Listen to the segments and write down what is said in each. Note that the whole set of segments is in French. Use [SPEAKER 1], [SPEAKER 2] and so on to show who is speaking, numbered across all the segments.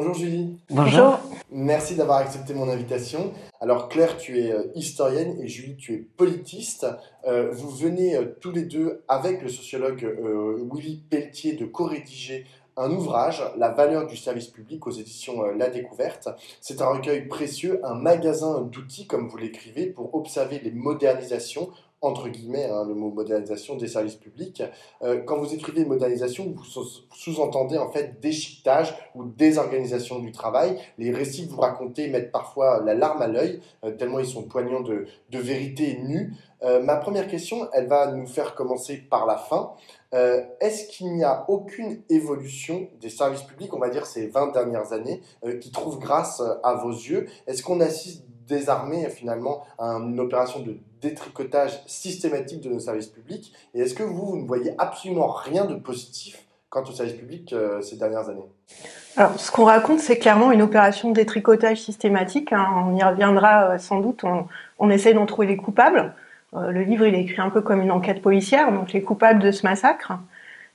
[SPEAKER 1] Bonjour Julie.
[SPEAKER 2] Bonjour.
[SPEAKER 1] Merci d'avoir accepté mon invitation. Alors Claire, tu es historienne et Julie, tu es politiste. Vous venez tous les deux avec le sociologue Willy Pelletier de co-rédiger un ouvrage, La valeur du service public aux éditions La Découverte. C'est un recueil précieux, un magasin d'outils, comme vous l'écrivez, pour observer les modernisations entre guillemets, hein, le mot modernisation des services publics. Quand vous écrivez modernisation, vous sous-entendez en fait déchiquetage ou désorganisation du travail. Les récits que vous racontez mettent parfois la larme à l'œil, tellement ils sont poignants de vérité nue. Ma première question, elle va nous faire commencer par la fin. Est-ce qu'il n'y a aucune évolution des services publics, on va dire ces 20 dernières années, qui trouve grâce à vos yeux? Est-ce qu'on assiste désormais finalement à une opération de détricotage systématique de nos services publics? Et est-ce que vous ne voyez absolument rien de positif quant aux services publics ces dernières années?
[SPEAKER 2] Alors, ce qu'on raconte, c'est clairement une opération de détricotage systématique. On y reviendra sans doute. On essaie d'en trouver les coupables. Le livre, il est écrit un peu comme une enquête policière, donc les coupables de ce massacre.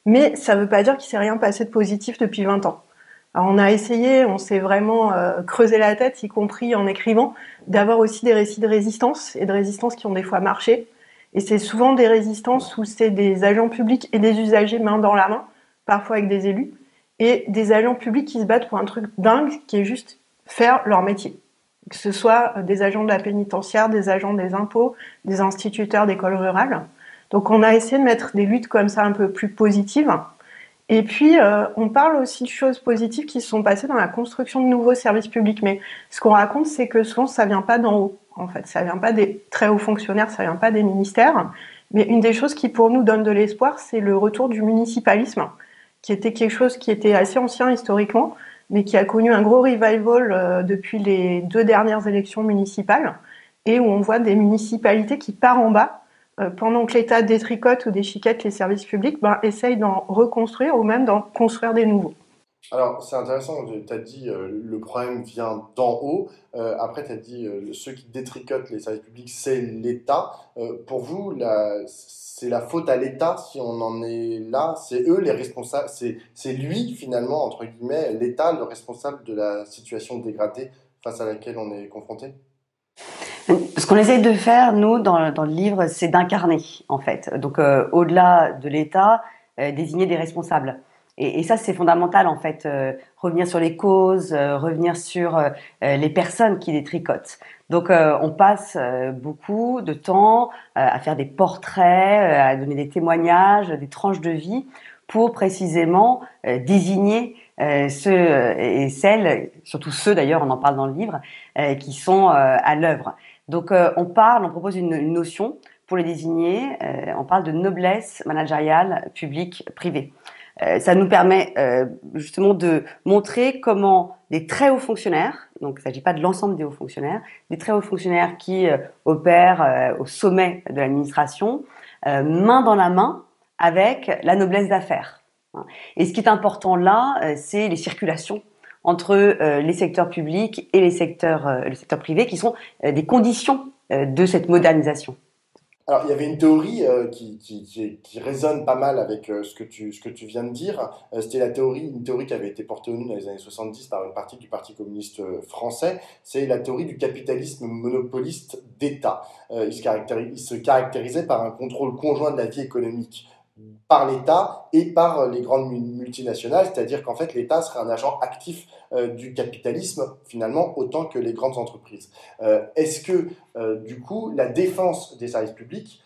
[SPEAKER 2] Mais ça ne veut pas dire qu'il ne s'est rien passé de positif depuis 20 ans. Alors, on a essayé, on s'est vraiment creusé la tête, y compris en écrivant, d'avoir aussi des récits de résistance, et de résistance qui ont des fois marché. Et c'est souvent des résistances où c'est des agents publics et des usagers main dans la main, parfois avec des élus, et des agents publics qui se battent pour un truc dingue qui est juste faire leur métier. Que ce soit des agents de la pénitentiaire, des agents des impôts, des instituteurs d'écoles rurales. Donc on a essayé de mettre des luttes comme ça un peu plus positives. Et puis on parle aussi de choses positives qui se sont passées dans la construction de nouveaux services publics. Mais ce qu'on raconte, c'est que souvent ça vient pas d'en haut. En fait, ça vient pas des très hauts fonctionnaires, ça vient pas des ministères. Mais une des choses qui pour nous donne de l'espoir, c'est le retour du municipalisme, qui était quelque chose qui était assez ancien historiquement, mais qui a connu un gros revival depuis les 2 dernières élections municipales, et où on voit des municipalités qui partent en bas, pendant que l'État détricote ou déchiquette les services publics, essaye d'en reconstruire ou même d'en construire des nouveaux.
[SPEAKER 1] Alors, c'est intéressant, tu as dit le problème vient d'en haut. Après, tu as dit ceux qui détricotent les services publics, c'est l'État. Pour vous, c'est la faute à l'État si on en est là. C'est eux les responsables. C'est lui, finalement, entre guillemets, l'État, le responsable de la situation dégradée face à laquelle on est confronté?
[SPEAKER 3] Ce qu'on essaye de faire, nous, dans le livre, c'est d'incarner, en fait. Donc, au-delà de l'État, désigner des responsables. Et ça, c'est fondamental, en fait, revenir sur les causes, revenir sur les personnes qui détricotent. Donc, on passe beaucoup de temps à faire des portraits, à donner des témoignages, des tranches de vie, pour précisément désigner ceux et celles, surtout ceux d'ailleurs, on en parle dans le livre, qui sont à l'œuvre. Donc, on propose une notion pour les désigner. On parle de noblesse managériale publique-privée. Ça nous permet justement de montrer comment des très hauts fonctionnaires, donc il ne s'agit pas de l'ensemble des hauts fonctionnaires, des très hauts fonctionnaires qui opèrent au sommet de l'administration, main dans la main avec la noblesse d'affaires. Et ce qui est important là, c'est les circulations entre les secteurs publics et le secteur privé, qui sont des conditions de cette modernisation.
[SPEAKER 1] Alors, il y avait une théorie qui résonne pas mal avec ce que tu viens de dire. C'était une théorie qui avait été portée au nu dans les années 70 par une partie du Parti communiste français. C'est la théorie du capitalisme monopoliste d'État. Il se caractérisait par un contrôle conjoint de la vie économique par l'État et par les grandes multinationales, c'est-à-dire qu'en fait l'État serait un agent actif du capitalisme finalement autant que les grandes entreprises. Est-ce que du coup la défense des services publics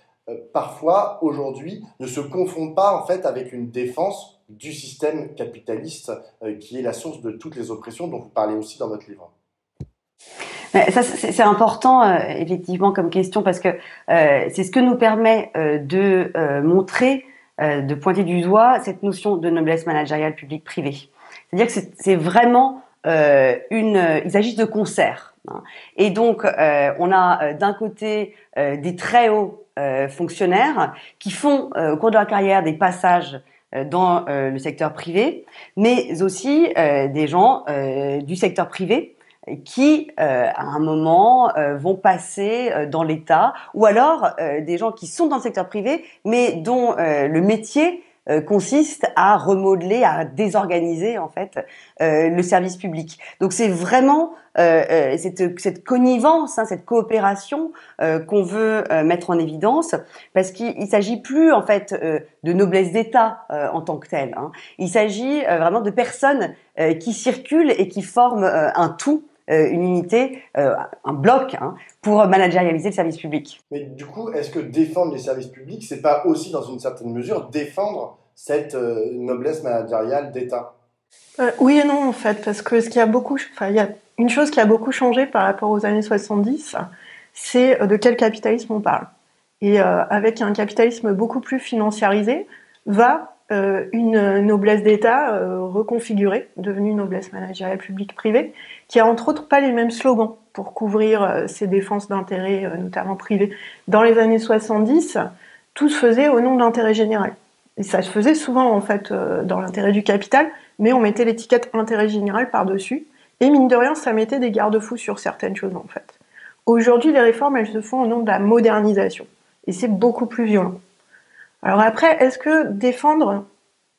[SPEAKER 1] parfois aujourd'hui ne se confond pas en fait avec une défense du système capitaliste qui est la source de toutes les oppressions dont vous parlez aussi dans votre livre?
[SPEAKER 3] Ça, c'est important effectivement comme question, parce que c'est ce que nous permet de montrer, de pointer du doigt cette notion de noblesse managériale publique-privée. C'est-à-dire que c'est vraiment ils agissent de concert, hein. Et donc on a d'un côté des très hauts fonctionnaires qui font au cours de leur carrière des passages dans le secteur privé, mais aussi des gens du secteur privé qui, à un moment, vont passer dans l'État, ou alors des gens qui sont dans le secteur privé, mais dont le métier consiste à remodeler, à désorganiser en fait le service public. Donc c'est vraiment cette connivence, cette coopération qu'on veut mettre en évidence, parce qu'il s'agit plus en fait de noblesse d'État en tant que tel. Il s'agit vraiment de personnes qui circulent et qui forment un tout. Une unité, un bloc, pour managérialiser le service public.
[SPEAKER 1] Mais du coup, est-ce que défendre les services publics, c'est pas aussi, dans une certaine mesure, défendre cette noblesse managériale d'État?
[SPEAKER 2] Oui et non, en fait, parce que il y a une chose qui a beaucoup changé par rapport aux années 70, c'est de quel capitalisme on parle. Et avec un capitalisme beaucoup plus financiarisé, va une noblesse d'État reconfigurée, devenue noblesse managériale publique-privée, qui a entre autres pas les mêmes slogans pour couvrir ses défenses d'intérêts, notamment privés. Dans les années 70, tout se faisait au nom de l'intérêt général. Et ça se faisait souvent, en fait, dans l'intérêt du capital, mais on mettait l'étiquette intérêt général par-dessus. Et mine de rien, ça mettait des garde-fous sur certaines choses, en fait. Aujourd'hui, les réformes, elles se font au nom de la modernisation. Et c'est beaucoup plus violent. Alors après, est-ce que défendre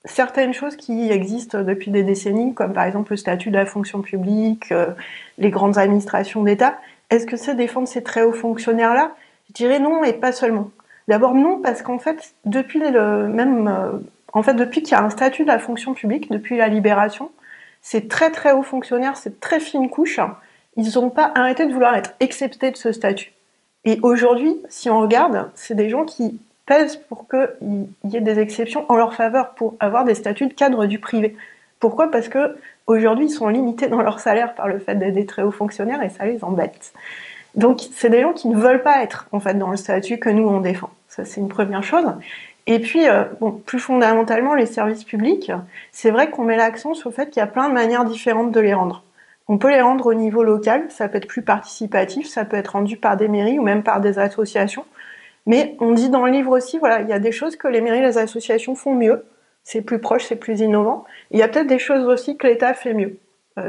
[SPEAKER 2] certaines choses qui existent depuis des décennies, comme par exemple le statut de la fonction publique, les grandes administrations d'État, est-ce que c'est défendre ces très hauts fonctionnaires-là? Je dirais non, et pas seulement. D'abord non, parce qu'en fait, depuis qu'il y a un statut de la fonction publique, depuis la libération, ces très très hauts fonctionnaires, cette très fine couche, ils n'ont pas arrêté de vouloir être exceptés de ce statut. Et aujourd'hui, si on regarde, c'est des gens qui pèsent pour qu'il y ait des exceptions en leur faveur, pour avoir des statuts de cadre du privé. Pourquoi ? Parce que aujourd'hui, ils sont limités dans leur salaire par le fait d'être des très hauts fonctionnaires et ça les embête. Donc, c'est des gens qui ne veulent pas être, en fait, dans le statut que nous, on défend. Ça, c'est une première chose. Et puis, plus fondamentalement, les services publics, c'est vrai qu'on met l'accent sur le fait qu'il y a plein de manières différentes de les rendre. On peut les rendre au niveau local, ça peut être plus participatif, ça peut être rendu par des mairies ou même par des associations. Mais on dit dans le livre aussi, voilà, il y a des choses que les mairies et les associations font mieux, c'est plus proche, c'est plus innovant. Il y a peut-être des choses aussi que l'État fait mieux.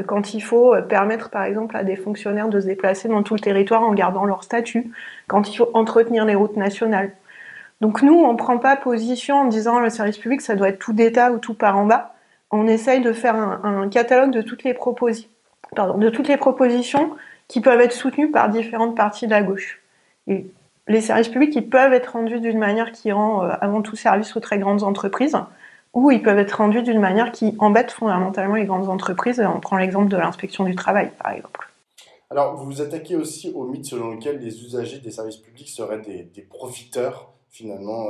[SPEAKER 2] Quand il faut permettre, par exemple, à des fonctionnaires de se déplacer dans tout le territoire en gardant leur statut, quand il faut entretenir les routes nationales. Donc nous, on ne prend pas position en disant le service public, ça doit être tout d'État ou tout par en bas. On essaye de faire un catalogue de toutes les propositions qui peuvent être soutenues par différentes parties de la gauche. Et les services publics, ils peuvent être rendus d'une manière qui rend avant tout service aux très grandes entreprises, ou ils peuvent être rendus d'une manière qui embête fondamentalement les grandes entreprises. On prend l'exemple de l'inspection du travail, par exemple.
[SPEAKER 1] Alors, vous vous attaquez aussi au mythe selon lequel les usagers des services publics seraient des profiteurs, finalement,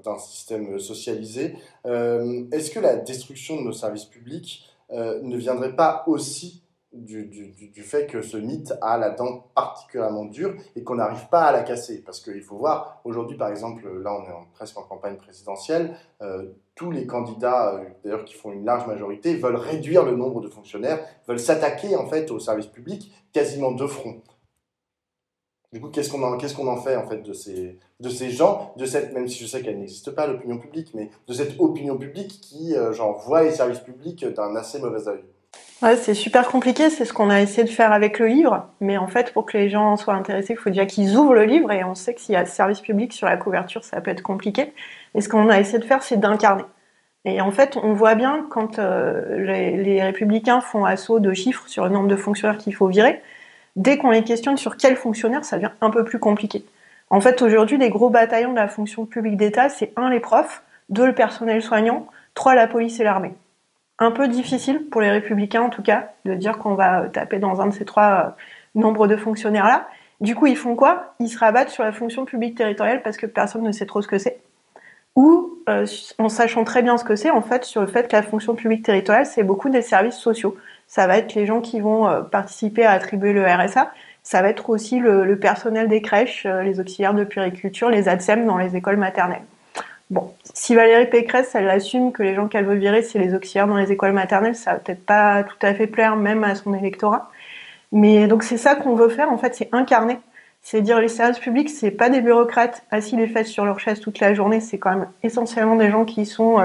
[SPEAKER 1] d'un système socialisé. Est-ce que la destruction de nos services publics ne viendrait pas aussi du fait que ce mythe a la dent particulièrement dure et qu'on n'arrive pas à la casser? Parce qu'il faut voir, aujourd'hui par exemple, là on est presque en campagne présidentielle, tous les candidats, d'ailleurs qui font une large majorité, veulent réduire le nombre de fonctionnaires, veulent s'attaquer en fait au service public quasiment de front. Du coup, qu'est-ce qu'on en fait en fait de ces gens, même si je sais qu'elle n'existe pas, l'opinion publique, mais de cette opinion publique qui voit les services publics d'un assez mauvais œil?
[SPEAKER 2] Ouais, c'est super compliqué, c'est ce qu'on a essayé de faire avec le livre, mais en fait, pour que les gens soient intéressés, il faut déjà qu'ils ouvrent le livre, et on sait que s'il y a service public sur la couverture, ça peut être compliqué. Et ce qu'on a essayé de faire, c'est d'incarner. Et en fait, on voit bien quand les républicains font assaut de chiffres sur le nombre de fonctionnaires qu'il faut virer, dès qu'on les questionne sur quels fonctionnaires, ça devient un peu plus compliqué. En fait, aujourd'hui, les gros bataillons de la fonction publique d'État, c'est 1, les profs, 2, le personnel soignant, 3, la police et l'armée. Un peu difficile pour les républicains, en tout cas, de dire qu'on va taper dans un de ces 3 nombres de fonctionnaires-là. Du coup, ils font quoi? Ils se rabattent sur la fonction publique territoriale parce que personne ne sait trop ce que c'est. Ou, en sachant très bien ce que c'est, en fait, sur le fait que la fonction publique territoriale, c'est beaucoup des services sociaux. Ça va être les gens qui vont participer à attribuer le RSA. Ça va être aussi le personnel des crèches, les auxiliaires de puériculture, les ATSEM dans les écoles maternelles. Bon, si Valérie Pécresse, elle assume que les gens qu'elle veut virer, c'est les auxiliaires dans les écoles maternelles, ça va peut-être pas tout à fait plaire même à son électorat. Mais donc c'est ça qu'on veut faire, en fait, c'est incarner. C'est dire les services publics, c'est pas des bureaucrates assis les fesses sur leur chaise toute la journée, c'est quand même essentiellement des gens qui sont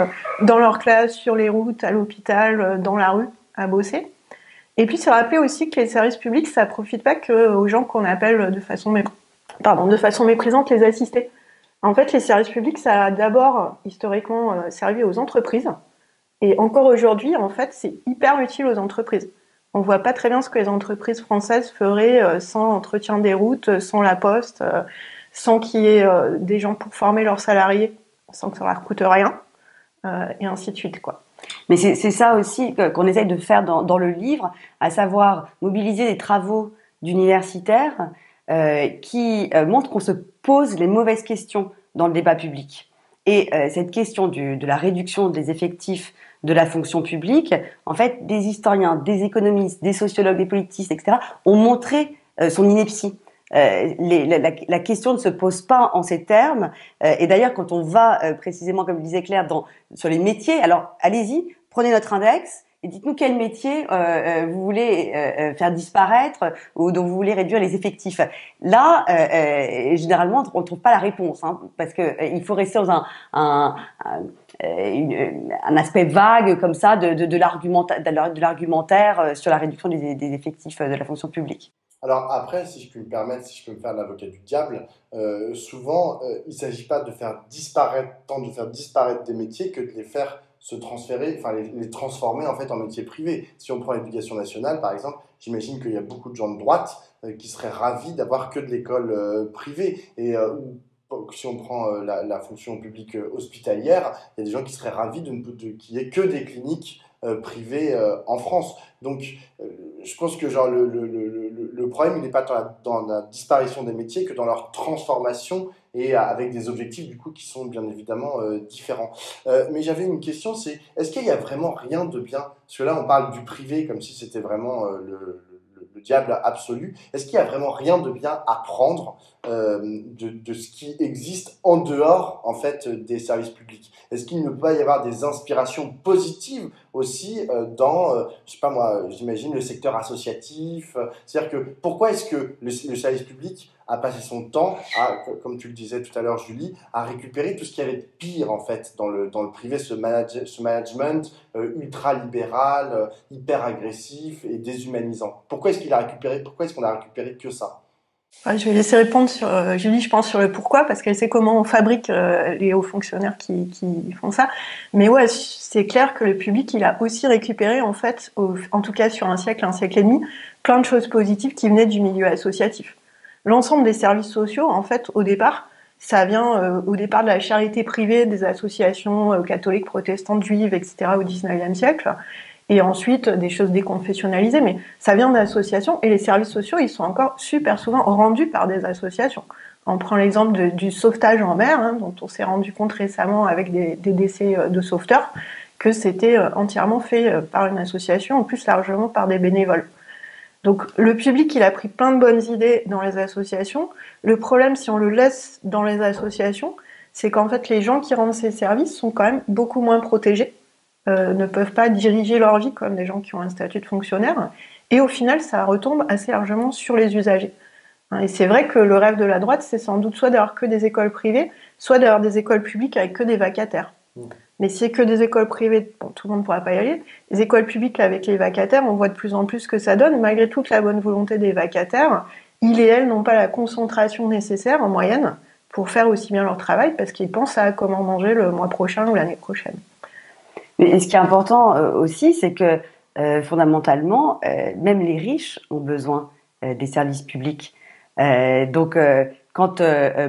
[SPEAKER 2] dans leur classe, sur les routes, à l'hôpital, dans la rue, à bosser. Et puis c'est rappeler aussi que les services publics, ça profite pas que aux gens qu'on appelle de façon méprisante les assistés. En fait, les services publics, ça a d'abord historiquement servi aux entreprises. Et encore aujourd'hui, en fait, c'est hyper utile aux entreprises. On voit pas très bien ce que les entreprises françaises feraient sans entretien des routes, sans la poste, sans qu'il y ait des gens pour former leurs salariés, sans que ça leur coûte rien, et ainsi de suite, quoi.
[SPEAKER 3] Mais c'est ça aussi qu'on essaye de faire dans le livre, à savoir mobiliser des travaux d'universitaires qui montrent qu'on se pose les mauvaises questions dans le débat public. Et cette question de la réduction des effectifs de la fonction publique, en fait, des historiens, des économistes, des sociologues, des politistes, etc., ont montré son ineptie. La question ne se pose pas en ces termes. Et d'ailleurs, quand on va précisément, comme le disait Claire, sur les métiers, alors allez-y, prenez notre index et dites-nous quel métier vous voulez faire disparaître ou dont vous voulez réduire les effectifs. Là, généralement, on ne trouve pas la réponse, hein, parce que il faut rester dans un aspect vague comme ça de l'argumentaire sur la réduction des effectifs de la fonction publique.
[SPEAKER 1] Alors après, si je puis me permettre, si je peux me faire l'avocat du diable, souvent, il ne s'agit pas de faire disparaître, tant de faire disparaître des métiers que de les faire se transférer, enfin les transformer en fait en métiers privés. Si on prend l'éducation nationale, par exemple, j'imagine qu'il y a beaucoup de gens de droite qui seraient ravis d'avoir que de l'école privée. Et si on prend la fonction publique hospitalière, il y a des gens qui seraient ravis qu'il n'y ait que des cliniques privées en France. Donc, je pense que genre, le problème, il n'est pas dans la disparition des métiers que dans leur transformation et avec des objectifs du coup qui sont bien évidemment différents. Mais j'avais une question, c'est est-ce qu'il n'y a vraiment rien de bien? Parce que là, on parle du privé comme si c'était vraiment le diable absolu. Est-ce qu'il n'y a vraiment rien de bien à prendre de ce qui existe en dehors en fait des services publics? Est-ce qu'il ne peut pas y avoir des inspirations positives aussi je sais pas moi, j'imagine le secteur associatif. C'est-à-dire que pourquoi est-ce que le service public a passé son temps comme tu le disais tout à l'heure Julie, à récupérer tout ce qu'il y avait de pire en fait dans le privé, ce management ultra libéral, hyper agressif et déshumanisant. Pourquoi est-ce qu'on a récupéré que ça?
[SPEAKER 2] Ouais, je vais laisser répondre sur Julie, je pense, sur le pourquoi, parce qu'elle sait comment on fabrique les hauts fonctionnaires qui font ça. Mais ouais, c'est clair que le public, il a aussi récupéré, en fait, en tout cas sur un siècle et demi, plein de choses positives qui venaient du milieu associatif. L'ensemble des services sociaux, en fait, au départ, ça vient au départ de la charité privée des associations catholiques, protestantes, juives, etc. au XIXe siècle. Et ensuite des choses déconfessionnalisées, mais ça vient d'associations, et les services sociaux, ils sont encore super souvent rendus par des associations. On prend l'exemple du sauvetage en mer, hein, dont on s'est rendu compte récemment avec des décès de sauveteurs, que c'était entièrement fait par une association, en plus largement par des bénévoles. Donc le public, il a pris plein de bonnes idées dans les associations. Le problème, si on le laisse dans les associations, c'est qu'en fait les gens qui rendent ces services sont quand même beaucoup moins protégés. Ne peuvent pas diriger leur vie comme des gens qui ont un statut de fonctionnaire. Et au final, ça retombe assez largement sur les usagers. Et c'est vrai que le rêve de la droite, c'est sans doute soit d'avoir que des écoles privées, soit d'avoir des écoles publiques avec que des vacataires. Mais si c'est que des écoles privées, bon, tout le monde ne pourra pas y aller. Les écoles publiques avec les vacataires, on voit de plus en plus ce que ça donne. Malgré toute la bonne volonté des vacataires, ils et elles n'ont pas la concentration nécessaire en moyenne pour faire aussi bien leur travail parce qu'ils pensent à comment manger le mois prochain ou l'année prochaine.
[SPEAKER 3] Mais ce qui est important aussi, c'est que fondamentalement, même les riches ont besoin des services publics. Donc, quand,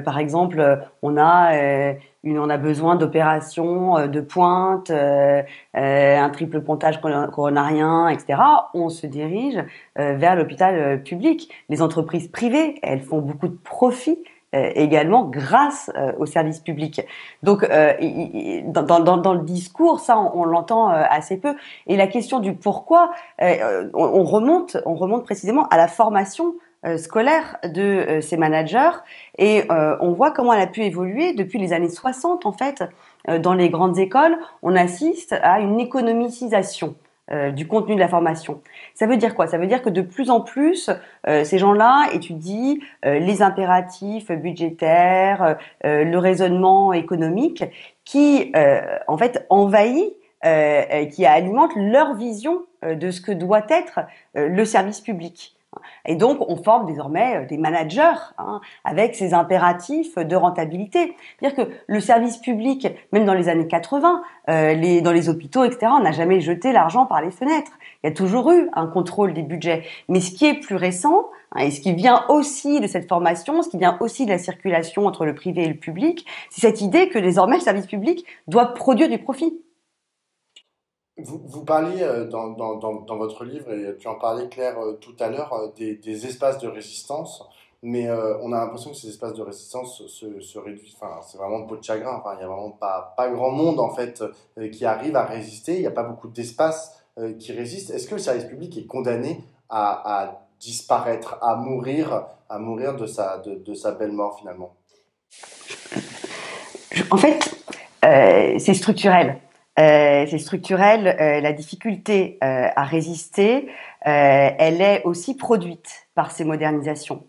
[SPEAKER 3] par exemple, on a besoin d'opérations de pointe, un triple pontage coronarien, etc., on se dirige vers l'hôpital public. Les entreprises privées, elles font beaucoup de profits également grâce aux services publics. Donc, dans le discours, ça, on l'entend assez peu. Et la question du pourquoi, on remonte précisément à la formation scolaire de ces managers et on voit comment elle a pu évoluer depuis les années 60 en fait. Dans les grandes écoles, on assiste à une économicisation du contenu de la formation. Ça veut dire quoi? Ça veut dire que de plus en plus, ces gens-là étudient les impératifs budgétaires, le raisonnement économique qui, en fait, envahit, qui alimente leur vision de ce que doit être le service public. Et donc, on forme désormais des managers avec ces impératifs de rentabilité. C'est-à-dire que le service public, même dans les années 80, dans les hôpitaux, etc., on n'a jamais jeté l'argent par les fenêtres. Il y a toujours eu un contrôle des budgets. Mais ce qui est plus récent, et ce qui vient aussi de cette formation, ce qui vient aussi de la circulation entre le privé et le public, c'est cette idée que désormais, le service public doit produire du profit.
[SPEAKER 1] Vous parliez dans votre livre, et tu en parlais Claire tout à l'heure, des espaces de résistance, mais on a l'impression que ces espaces de résistance se réduisent, enfin c'est vraiment de peau de chagrin, enfin, il n'y a vraiment pas grand monde en fait qui arrive à résister, il n'y a pas beaucoup d'espaces qui résistent. Est-ce que le service public est condamné à disparaître, à mourir de sa belle mort finalement?
[SPEAKER 3] En fait, c'est structurel. C'est structurel. La difficulté à résister, elle est aussi produite par ces modernisations,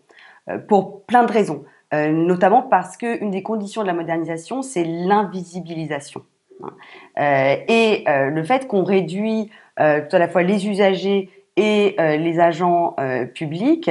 [SPEAKER 3] pour plein de raisons. Notamment parce qu'une des conditions de la modernisation, c'est l'invisibilisation. Le fait qu'on réduit tout à la fois les usagers et les agents publics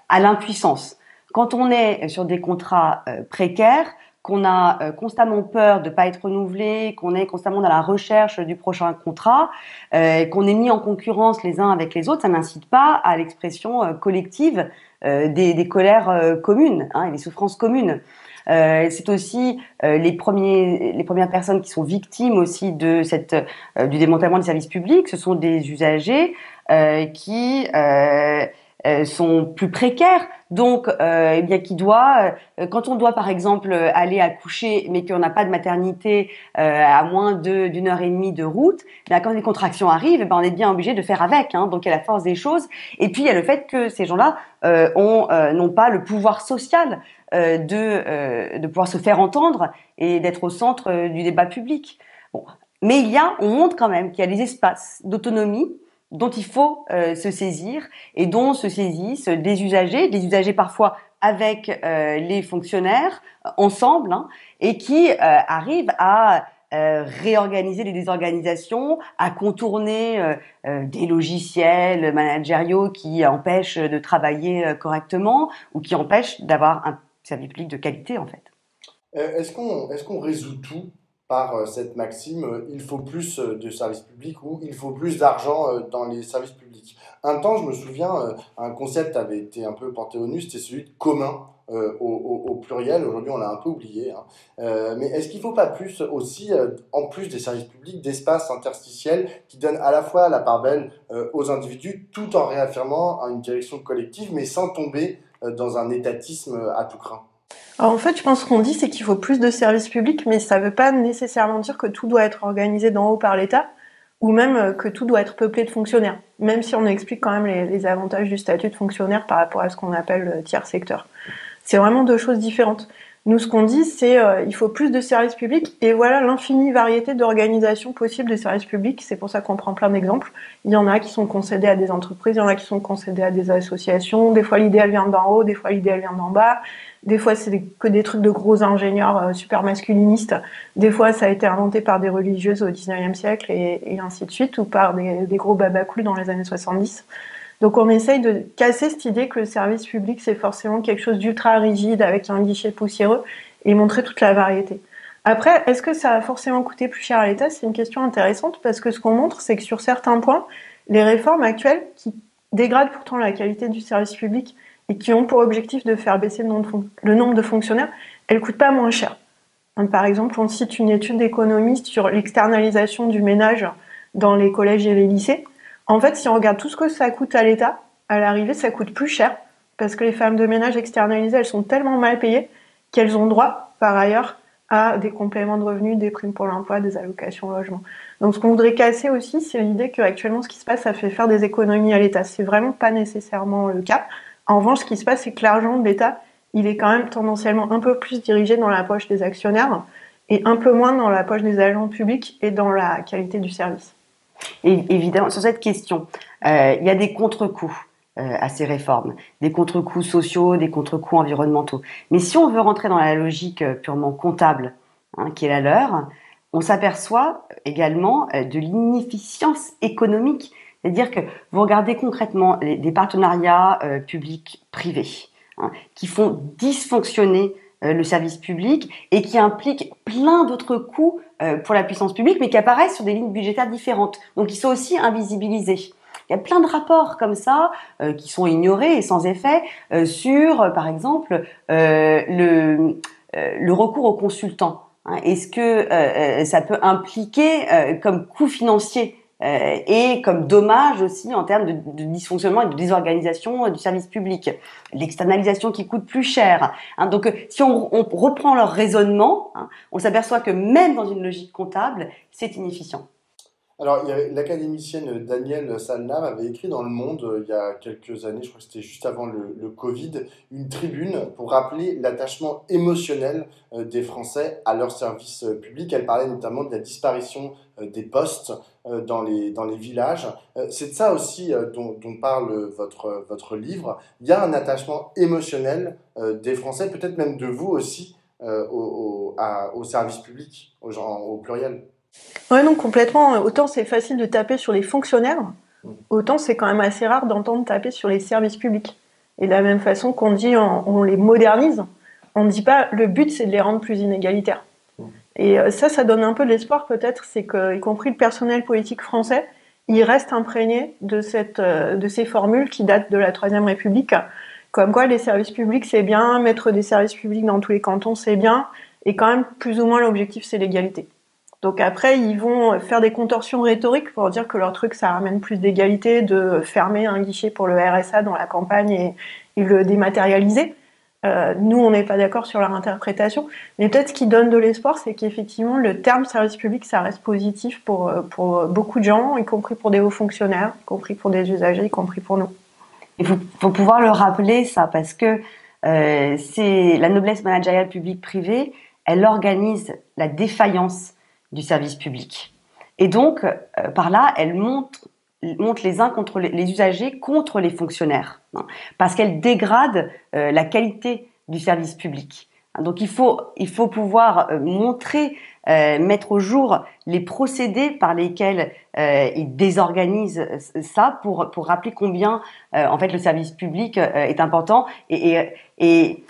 [SPEAKER 3] à l'impuissance. Quand on est sur des contrats précaires, qu'on a constamment peur de ne pas être renouvelé, qu'on est constamment dans la recherche du prochain contrat, qu'on est mis en concurrence les uns avec les autres, ça n'incite pas à l'expression collective des colères communes et des souffrances communes. C'est aussi les premières personnes qui sont victimes aussi de du démantèlement des services publics, ce sont des usagers qui sont plus précaires, donc qui quand on doit par exemple aller accoucher, mais qu'on n'a pas de maternité à moins d'une heure et demie de route, quand les contractions arrivent, on est bien obligé de faire avec. Donc il y a la force des choses, et puis il y a le fait que ces gens-là n'ont pas le pouvoir social de pouvoir se faire entendre et d'être au centre du débat public. Bon. Mais on montre quand même qu'il y a des espaces d'autonomie dont il faut se saisir et dont se saisissent des usagers parfois avec les fonctionnaires ensemble, et qui arrivent à réorganiser les désorganisations, à contourner des logiciels managériaux qui empêchent de travailler correctement ou qui empêchent d'avoir un service public de qualité en fait.
[SPEAKER 1] Est-ce qu'on résout tout par cette maxime, il faut plus de services publics ou il faut plus d'argent dans les services publics? Un temps, je me souviens, un concept avait été un peu porté au nu, c'était celui de commun au pluriel. Aujourd'hui, on l'a un peu oublié. Mais est-ce qu'il ne faut pas plus aussi, en plus des services publics, d'espaces interstitiels qui donnent à la fois la part belle aux individus tout en réaffirmant une direction collective, mais sans tomber dans un étatisme à tout crin?
[SPEAKER 2] Alors en fait, je pense qu'on dit c'est qu'il faut plus de services publics, mais ça ne veut pas nécessairement dire que tout doit être organisé d'en haut par l'État, ou même que tout doit être peuplé de fonctionnaires, même si on explique quand même les avantages du statut de fonctionnaire par rapport à ce qu'on appelle le tiers secteur. C'est vraiment deux choses différentes. Nous, ce qu'on dit, c'est il faut plus de services publics, et voilà l'infinie variété d'organisations possibles des services publics. C'est pour ça qu'on prend plein d'exemples. Il y en a qui sont concédés à des entreprises, il y en a qui sont concédés à des associations. Des fois, l'idée, elle vient d'en haut, des fois, l'idée, elle vient d'en bas. Des fois, c'est que des trucs de gros ingénieurs super masculinistes. Des fois, ça a été inventé par des religieuses au 19e siècle et ainsi de suite, ou par des gros babacools dans les années 70. Donc, on essaye de casser cette idée que le service public, c'est forcément quelque chose d'ultra rigide avec un guichet poussiéreux et montrer toute la variété. Après, est-ce que ça va forcément coûter plus cher à l'État? C'est une question intéressante parce que ce qu'on montre, c'est que sur certains points, les réformes actuelles qui dégradent pourtant la qualité du service public et qui ont pour objectif de faire baisser le nombre de fonctionnaires, elles ne coûtent pas moins cher. Par exemple, on cite une étude d'économistes sur l'externalisation du ménage dans les collèges et les lycées. En fait, si on regarde tout ce que ça coûte à l'État, à l'arrivée, ça coûte plus cher parce que les femmes de ménage externalisées, elles sont tellement mal payées qu'elles ont droit, par ailleurs, à des compléments de revenus, des primes pour l'emploi, des allocations au logement. Donc ce qu'on voudrait casser aussi, c'est l'idée qu'actuellement, ce qui se passe, ça fait faire des économies à l'État. C'est vraiment pas nécessairement le cas. En revanche, ce qui se passe, c'est que l'argent de l'État, il est quand même tendanciellement un peu plus dirigé dans la poche des actionnaires et un peu moins dans la poche des agents publics et dans la qualité du service.
[SPEAKER 3] Et évidemment, sur cette question, il y a des contre-coups à ces réformes, des contre-coups sociaux, des contre-coups environnementaux. Mais si on veut rentrer dans la logique purement comptable, qui est la leur, on s'aperçoit également de l'inefficience économique C'est-à-dire que vous regardez concrètement des partenariats publics-privés qui font dysfonctionner le service public et qui impliquent plein d'autres coûts pour la puissance publique, mais qui apparaissent sur des lignes budgétaires différentes. Donc, ils sont aussi invisibilisés. Il y a plein de rapports comme ça qui sont ignorés et sans effet sur, par exemple, le recours aux consultants. Est-ce que ça peut impliquer comme coût financier et comme dommage aussi en termes de dysfonctionnement et de désorganisation du service public, l'externalisation qui coûte plus cher. Donc, si on reprend leur raisonnement, on s'aperçoit que même dans une logique comptable, c'est inefficient.
[SPEAKER 1] Alors, l'académicienne Danielle Salnave avait écrit dans Le Monde il y a quelques années, je crois que c'était juste avant le Covid, une tribune pour rappeler l'attachement émotionnel des Français à leur service public. Elle parlait notamment de la disparition des postes dans les villages. C'est de ça aussi dont parle votre livre. Il y a un attachement émotionnel des Français, peut-être même de vous aussi, au service public, aux gens, au pluriel.
[SPEAKER 2] Ouais, non, complètement. Autant c'est facile de taper sur les fonctionnaires, autant c'est quand même assez rare d'entendre taper sur les services publics. Et de la même façon qu'on dit on les modernise, on ne dit pas le but c'est de les rendre plus inégalitaires. Et ça donne un peu de l'espoir peut-être, c'est que, y compris le personnel politique français, il reste imprégné de ces formules qui datent de la Troisième République, comme quoi les services publics c'est bien, mettre des services publics dans tous les cantons c'est bien, et quand même plus ou moins l'objectif c'est l'égalité. Donc après, ils vont faire des contorsions rhétoriques pour dire que leur truc, ça ramène plus d'égalité, de fermer un guichet pour le RSA dans la campagne et le dématérialiser. Nous, on n'est pas d'accord sur leur interprétation. Mais peut-être ce qui donne de l'espoir, c'est qu'effectivement, le terme service public, ça reste positif pour beaucoup de gens, y compris pour des hauts fonctionnaires, y compris pour des usagers, y compris pour nous.
[SPEAKER 3] Il faut pouvoir le rappeler, ça, parce que c'est la noblesse managériale publique-privée, elle organise la défaillance du service public. Et donc, par là, elle monte les uns contre les usagers contre les fonctionnaires, parce qu'elle dégrade la qualité du service public. Donc, il faut pouvoir montrer, mettre au jour les procédés par lesquels ils désorganisent ça pour rappeler combien, en fait, le service public est important et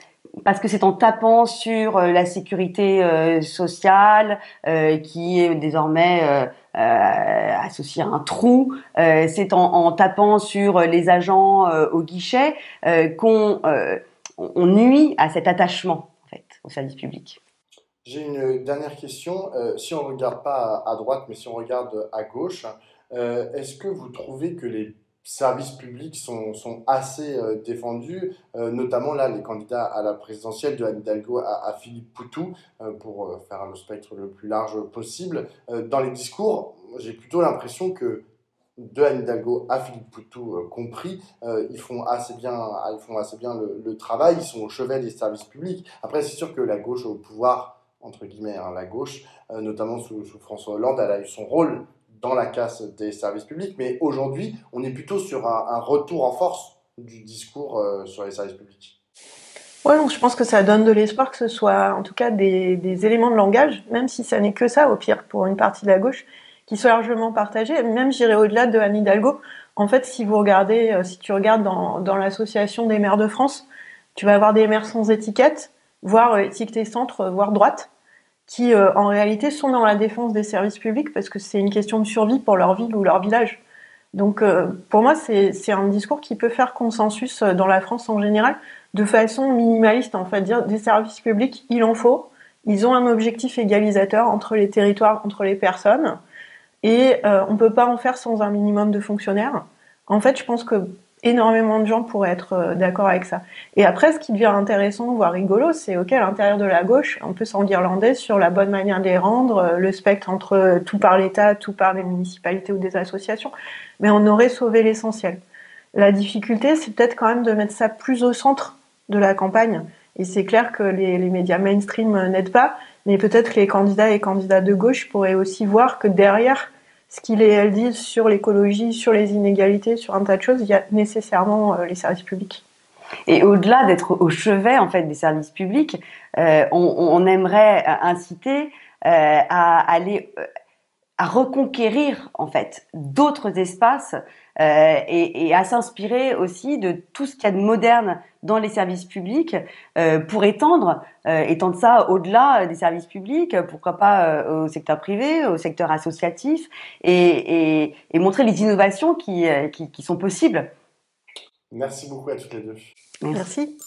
[SPEAKER 3] parce que c'est en tapant sur la sécurité sociale qui est désormais associée à un trou, c'est en tapant sur les agents au guichet qu'on nuit à cet attachement en fait au service public.
[SPEAKER 1] J'ai une dernière question. Si on ne regarde pas à droite, mais si on regarde à gauche, est-ce que vous trouvez que les services publics sont assez défendus, notamment là les candidats à la présidentielle de Anne Hidalgo à Philippe Poutou, pour faire le spectre le plus large possible. Dans les discours, j'ai plutôt l'impression que de Anne Hidalgo à Philippe Poutou compris, ils font assez bien le travail, ils sont au chevet des services publics. Après, c'est sûr que la gauche au pouvoir, entre guillemets, la gauche, notamment sous François Hollande, elle a eu son rôle dans la casse des services publics, mais aujourd'hui, on est plutôt sur un retour en force du discours sur les services publics.
[SPEAKER 2] Ouais, donc je pense que ça donne de l'espoir que ce soit en tout cas des éléments de langage, même si ça n'est que ça, au pire, pour une partie de la gauche, qui soient largement partagés. Même j'irai au-delà de Anne Hidalgo. En fait, si tu regardes dans l'association des maires de France, tu vas avoir des maires sans étiquette, voire étiquetés centre, voire droite, qui en réalité sont dans la défense des services publics parce que c'est une question de survie pour leur ville ou leur village. Donc pour moi, c'est un discours qui peut faire consensus dans la France en général, de façon minimaliste, en fait, dire des services publics, il en faut, ils ont un objectif égalisateur entre les territoires, entre les personnes, et on peut pas en faire sans un minimum de fonctionnaires. En fait, je pense que énormément de gens pourraient être d'accord avec ça. Et après, ce qui devient intéressant, voire rigolo, c'est à l'intérieur de la gauche, on peut s'enguirlander sur la bonne manière de les rendre, le spectre entre tout par l'État, tout par les municipalités ou des associations, mais on aurait sauvé l'essentiel. La difficulté, c'est peut-être quand même de mettre ça plus au centre de la campagne. Et c'est clair que les médias mainstream n'aident pas, mais peut-être que les candidats et candidates de gauche pourraient aussi voir que derrière ce qu'ils et elles disent sur l'écologie, sur les inégalités, sur un tas de choses, il y a nécessairement les services publics.
[SPEAKER 3] Et au-delà d'être au chevet en fait des services publics, on aimerait inciter à aller à reconquérir en fait d'autres espaces et à s'inspirer aussi de tout ce qu'il y a de moderne dans les services publics pour étendre ça au-delà des services publics, pourquoi pas au secteur privé, au secteur associatif et montrer les innovations qui sont possibles.
[SPEAKER 1] Merci beaucoup à toutes les deux.
[SPEAKER 2] Merci.